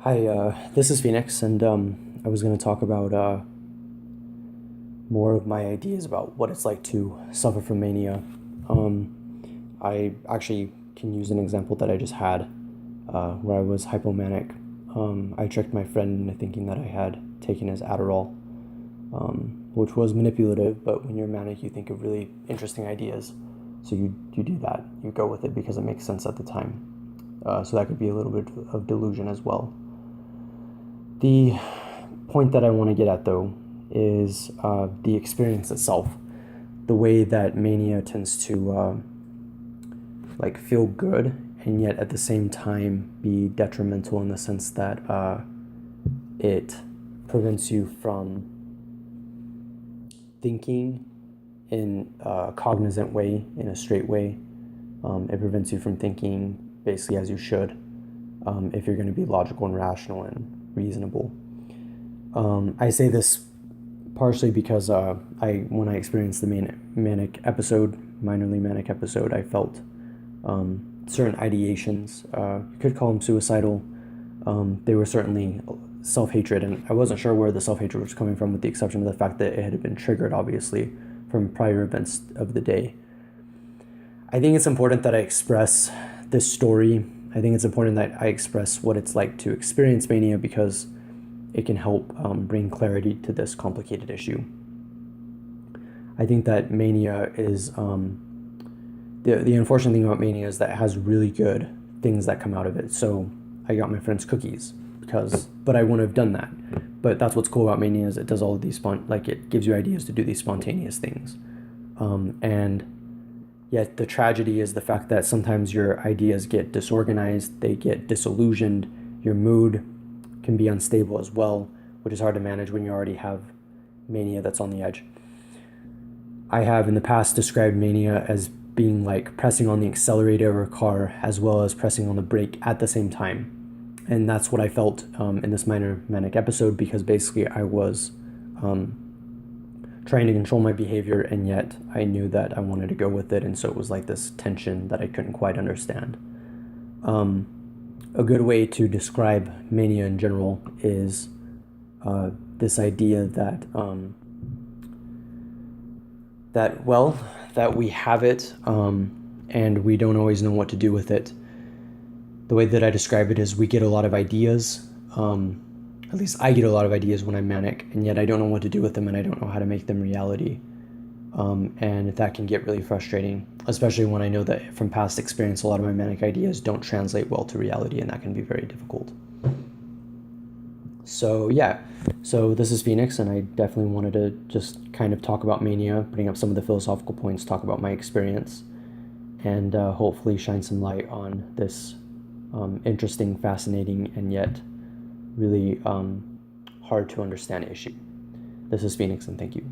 Hi, this is Phoenix, and I was going to talk about more of my ideas about what it's like to suffer from mania. I actually can use an example that I just had where I was hypomanic. I tricked my friend into thinking that I had taken his Adderall, which was manipulative, but when you're manic, you think of really interesting ideas. So you do that. You go with it because it makes sense at the time. So that could be a little bit of delusion as well. The point that I want to get at, though, is the experience itself. The way that mania tends to feel good and yet at the same time be detrimental in the sense that it prevents you from thinking in a cognizant way, in a straight way. It prevents you from thinking basically as you should, if you're going to be logical and rational and reasonable. I say this partially because when I experienced the manic episode, minorly manic episode, I felt certain ideations. You could call them suicidal. They were certainly self-hatred, and I wasn't sure where the self-hatred was coming from, with the exception of the fact that it had been triggered, obviously, from prior events of the day. I think it's important that I express this story. I think it's important that I express what it's like to experience mania because it can help bring clarity to this complicated issue. I think that mania is the unfortunate thing about mania is that it has really good things that come out of it. So I got my friends cookies but I wouldn't have done that. But that's what's cool about mania is it does all of these it gives you ideas to do these spontaneous things, and yet the tragedy is the fact that sometimes your ideas get disorganized, they get disillusioned, your mood can be unstable as well, which is hard to manage when you already have mania that's on the edge. I have in the past described mania as being like pressing on the accelerator of a car as well as pressing on the brake at the same time. And that's what I felt in this minor manic episode, because basically I was trying to control my behavior, and yet I knew that I wanted to go with it, and so it was like this tension that I couldn't quite understand. A good way to describe mania in general is this idea that that we have it, and we don't always know what to do with it. The way that I describe it is we get a lot of ideas. At least I get a lot of ideas when I'm manic, and yet I don't know what to do with them, and I don't know how to make them reality. And that can get really frustrating, especially when I know that from past experience, a lot of my manic ideas don't translate well to reality, and that can be very difficult. So yeah, so this is Phoenix, and I definitely wanted to just kind of talk about mania, bring up some of the philosophical points, talk about my experience, and hopefully shine some light on this interesting, fascinating, and yet really hard to understand issue. This is Phoenix, and thank you.